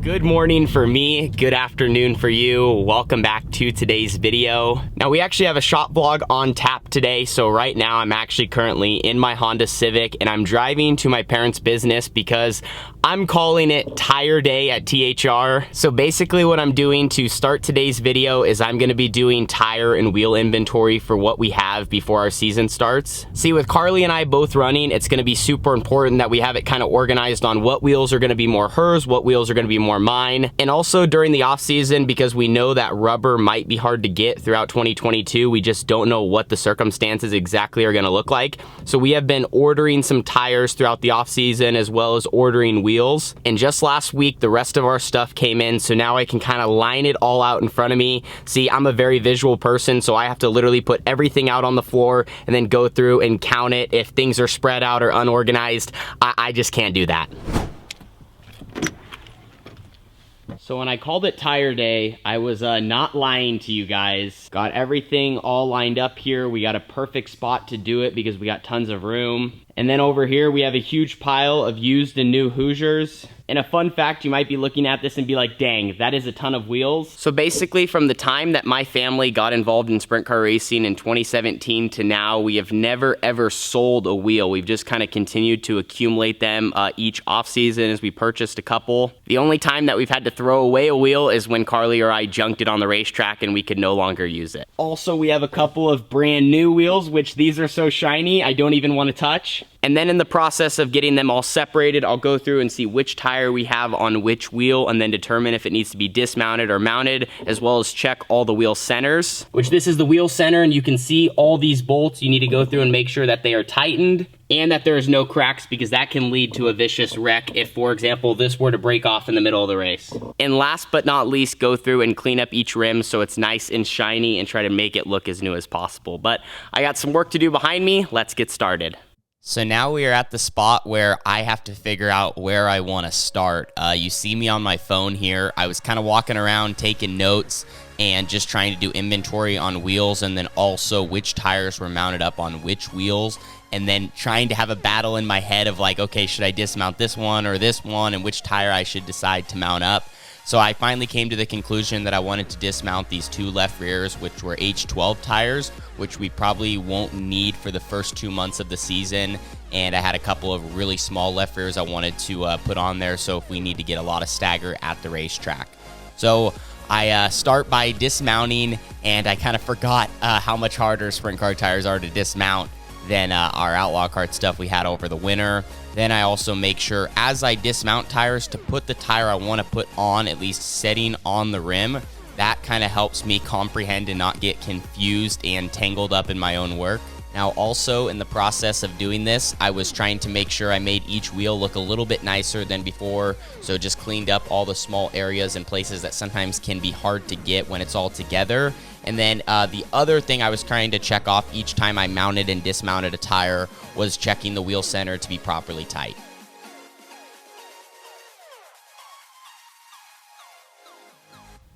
Good morning for me, good afternoon for you. Welcome back to today's video. Now we actually have a shop vlog on tap today. So right now I'm actually currently in my Honda Civic and I'm driving to my parents' business because I'm calling it tire day at THR. So basically what I'm doing to start today's video is I'm gonna be doing tire and wheel inventory for what we have before our season starts. See, with Carly and I both running, it's gonna be super important that we have it kind of organized on what wheels are gonna be more hers, what wheels are gonna be more mine. And also during the off season, because we know that rubber might be hard to get throughout 2022, we just don't know what the circumstances exactly are gonna look like. So we have been ordering some tires throughout the off season as well as ordering wheels. And just last week, the rest of our stuff came in. So now I can kind of line it all out in front of me. See, I'm a very visual person, so I have to literally put everything out on the floor and then go through and count it. If things are spread out or unorganized, I just can't do that. So when I called it tire day, I was not lying to you guys. Got everything all lined up here. We got a perfect spot to do it because we got tons of room. And then over here, we have a huge pile of used and new Hoosiers. And a fun fact, you might be looking at this and be like, dang, that is a ton of wheels. So basically from the time that my family got involved in sprint car racing in 2017 to now, we have never ever sold a wheel. We've just kind of continued to accumulate them each off season as we purchased a couple. The only time that we've had to throw away a wheel is when Carly or I junked it on the racetrack and we could no longer use it. Also, we have a couple of brand new wheels, which these are so shiny, I don't even want to touch. And then in the process of getting them all separated, I'll go through and see which tire we have on which wheel and then determine if it needs to be dismounted or mounted, as well as check all the wheel centers, which this is the wheel center, and you can see all these bolts. You need to go through and make sure that they are tightened and that there's no cracks, because that can lead to a vicious wreck if, for example, this were to break off in the middle of the race. And last but not least, go through and clean up each rim so it's nice and shiny and try to make it look as new as possible. But I got some work to do behind me. Let's get started. So now we are at the spot where I have to figure out where I want to start. You see me on my phone here. I was kind of walking around taking notes and just trying to do inventory on wheels, and then also which tires were mounted up on which wheels, and then trying to have a battle in my head of like, okay, should I dismount this one or this one, and which tire I should decide to mount up. So I finally came to the conclusion that I wanted to dismount these two left rears, which were H12 tires, which we probably won't need for the first 2 months of the season. And I had a couple of really small left rears I wanted to put on there, so if we need to get a lot of stagger at the racetrack. So I start by dismounting, and I kind of forgot how much harder sprint car tires are to dismount than our Outlaw Kart stuff we had over the winter. Then I also make sure as I dismount tires to put the tire I want to put on, at least setting on the rim. That kind of helps me comprehend and not get confused and tangled up in my own work. Now also in the process of doing this, I was trying to make sure I made each wheel look a little bit nicer than before, so just cleaned up all the small areas and places that sometimes can be hard to get when it's all together. And then the other thing I was trying to check off each time I mounted and dismounted a tire was checking the wheel center to be properly tight.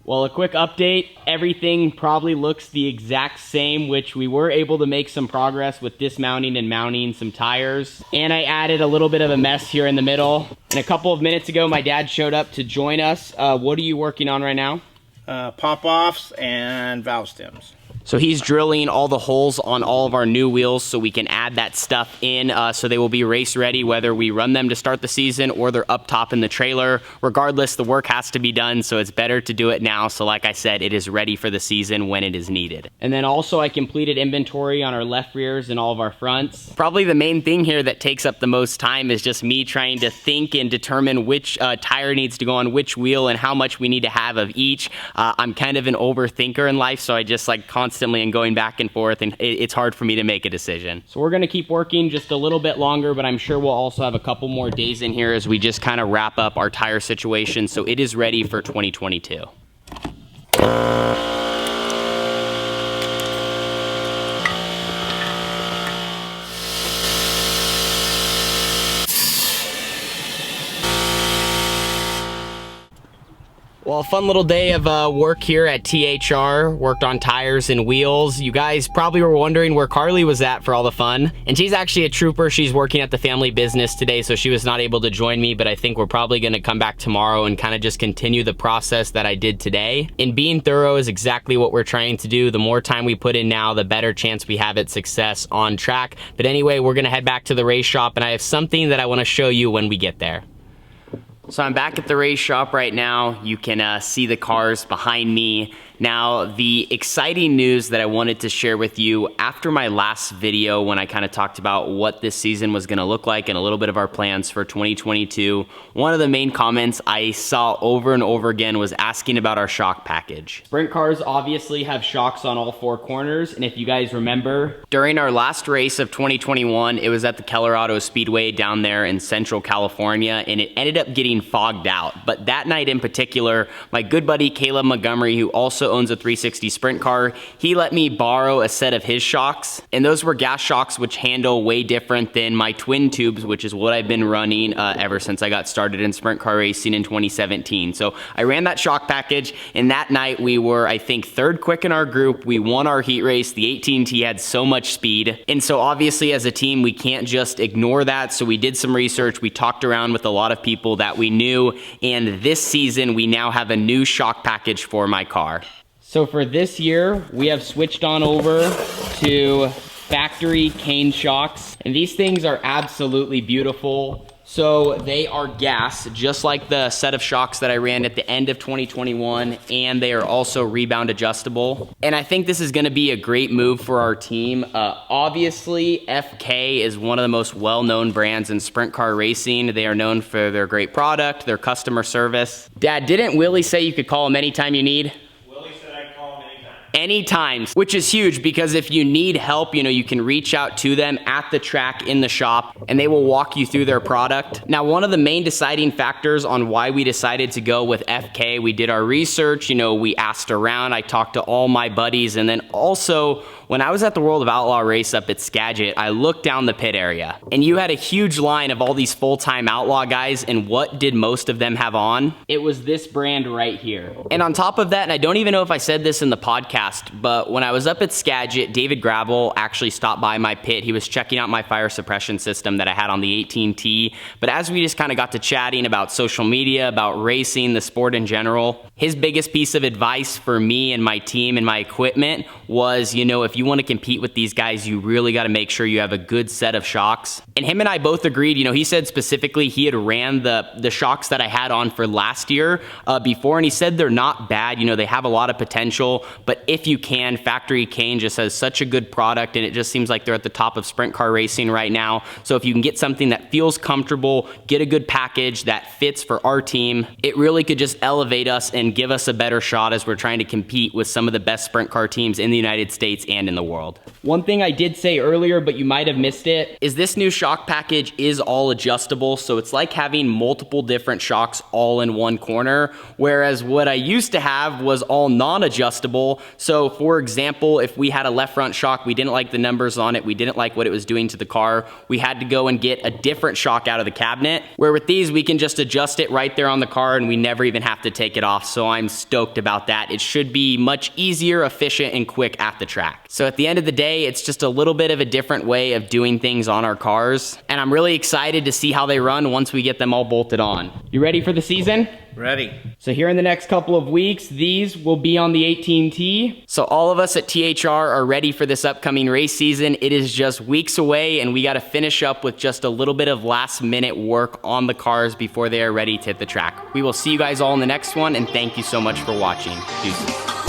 Well, a quick update, everything probably looks the exact same, which we were able to make some progress with dismounting and mounting some tires. And I added a little bit of a mess here in the middle. And a couple of minutes ago, my dad showed up to join us. What are you working on right now? Pop-offs and valve stems. So he's drilling all the holes on all of our new wheels so we can add that stuff in so they will be race ready, whether we run them to start the season or they're up top in the trailer. Regardless, the work has to be done, so it's better to do it now. So like I said, it is ready for the season when it is needed. And then also I completed inventory on our left rears and all of our fronts. Probably the main thing here that takes up the most time is just me trying to think and determine which tire needs to go on which wheel and how much we need to have of each. I'm kind of an overthinker in life, so I just like constantly and going back and forth, and it's hard for me to make a decision. So we're gonna keep working just a little bit longer, but I'm sure we'll also have a couple more days in here as we just kind of wrap up our tire situation, so it is ready for 2022. Well, a fun little day of work here at THR. Worked on tires and wheels. You guys probably were wondering where Carly was at for all the fun. And she's actually a trooper. She's working at the family business today, so she was not able to join me, but I think we're probably gonna come back tomorrow and kind of just continue the process that I did today. And being thorough is exactly what we're trying to do. The more time we put in now, the better chance we have at success on track. But anyway, we're gonna head back to the race shop, and I have something that I wanna show you when we get there. So I'm back at the race shop right now. You can see the cars behind me. Now, the exciting news that I wanted to share with you after my last video when I kind of talked about what this season was gonna look like and a little bit of our plans for 2022, one of the main comments I saw over and over again was asking about our shock package. Sprint cars obviously have shocks on all four corners, and if you guys remember, during our last race of 2021, it was at the Colorado Speedway down there in Central California, and it ended up getting fogged out. But that night in particular, my good buddy Caleb Montgomery, who also owns a 360 sprint car, he let me borrow a set of his shocks, and those were gas shocks which handle way different than my twin tubes, which is what I've been running ever since I got started in sprint car racing in 2017. So I ran that shock package, and that night we were, I think, third quick in our group. We won our heat race. The 18T had so much speed, and so obviously as a team we can't just ignore that. So we did some research. We talked around with a lot of people that we knew, and this season we now have a new shock package for my car. So for this year, we have switched on over to factory cane shocks, and these things are absolutely beautiful. So they are gas, just like the set of shocks that I ran at the end of 2021, and they are also rebound adjustable. And I think this is gonna be a great move for our team. Obviously, FK is one of the most well-known brands in sprint car racing. They are known for their great product, their customer service. Dad, didn't Willie say you could call him anytime you need? Anytime, which is huge because if you need help, you know, you can reach out to them at the track in the shop and they will walk you through their product. Now, one of the main deciding factors on why we decided to go with FK, we did our research, you know, we asked around, I talked to all my buddies, and then also when I was at the World of Outlaw race up at Skagit, I looked down the pit area and you had a huge line of all these full-time Outlaw guys, and what did most of them have on? It was this brand right here. And on top of that, and I don't even know if I said this in the podcast, but when I was up at Skagit, David Gravel actually stopped by my pit. He was checking out my fire suppression system that I had on the 18T. But as we just kind of got to chatting about social media, about racing, the sport in general, his biggest piece of advice for me and my team and my equipment was, you know, if you want to compete with these guys, you really got to make sure you have a good set of shocks. And him and I both agreed. You know, he said specifically he had ran the shocks that I had on for last year before, and he said they're not bad. You know, they have a lot of potential, but if you can, Factory Cane just has such a good product, and it just seems like they're at the top of sprint car racing right now. So if you can get something that feels comfortable, get a good package that fits for our team, it really could just elevate us and give us a better shot as we're trying to compete with some of the best sprint car teams in the United States and in the world. One thing I did say earlier, but you might have missed it, is this new shock package is all adjustable. So it's like having multiple different shocks all in one corner, whereas what I used to have was all non-adjustable. So for example, if we had a left front shock, we didn't like the numbers on it, we didn't like what it was doing to the car, we had to go and get a different shock out of the cabinet, where with these we can just adjust it right there on the car and we never even have to take it off. So I'm stoked about that. It should be much easier, efficient, and quick at the track. So at the end of the day, it's just a little bit of a different way of doing things on our cars, and I'm really excited to see how they run once we get them all bolted on. You ready for the season? Ready. So here in the next couple of weeks, these will be on the 18T. So all of us at THR are ready for this upcoming race season. It is just weeks away, and we got to finish up with just a little bit of last minute work on the cars before they are ready to hit the track. We will see you guys all in the next one, and thank you so much for watching. Deuces.